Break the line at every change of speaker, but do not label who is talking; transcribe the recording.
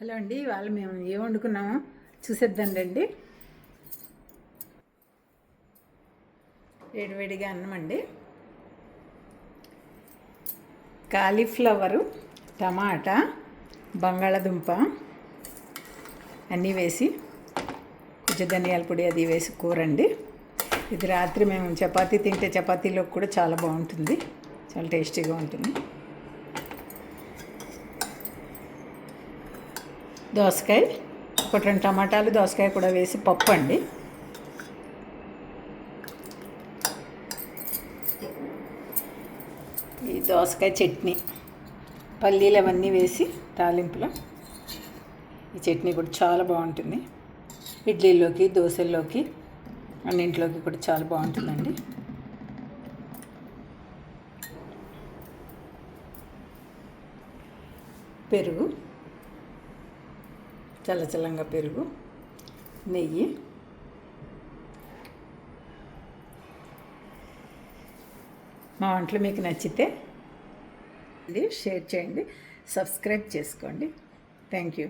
Hello అండి, ఇవాళ మేము ఏం వండుకున్నామో చూసేద్దాం రండి. వేడివేడిగా అన్నం అండి. కాలీఫ్లవరు, టమాటా, బంగాళదుంప అన్నీ వేసి కొంచెం ధనియాల పొడి అది వేసి కూర అండి. ఇది రాత్రి మేము చపాతీ తింటే చపాతీలోకి కూడా చాలా బాగుంటుంది, చాలా టేస్టీగా ఉంటుంది. దోసకాయ, ఒక 2 టమాటాలు, దోసకాయ కూడా వేసి పప్పు అండి. ఈ దోసకాయ చట్నీ, పల్లీలు అవన్నీ వేసి తాలింపులో ఈ చట్నీ కూడా చాలా బాగుంటుంది. ఇడ్లీలోకి, దోశల్లోకి, అన్నింటిలోకి కూడా చాలా బాగుంటుందండి. పెరుగు, చల్లచల్లంగా పెరుగు, నెయ్యి. మా వంటలు మీకు నచ్చితే షేర్ చేయండి, సబ్స్క్రైబ్ చేసుకోండి. Thank you.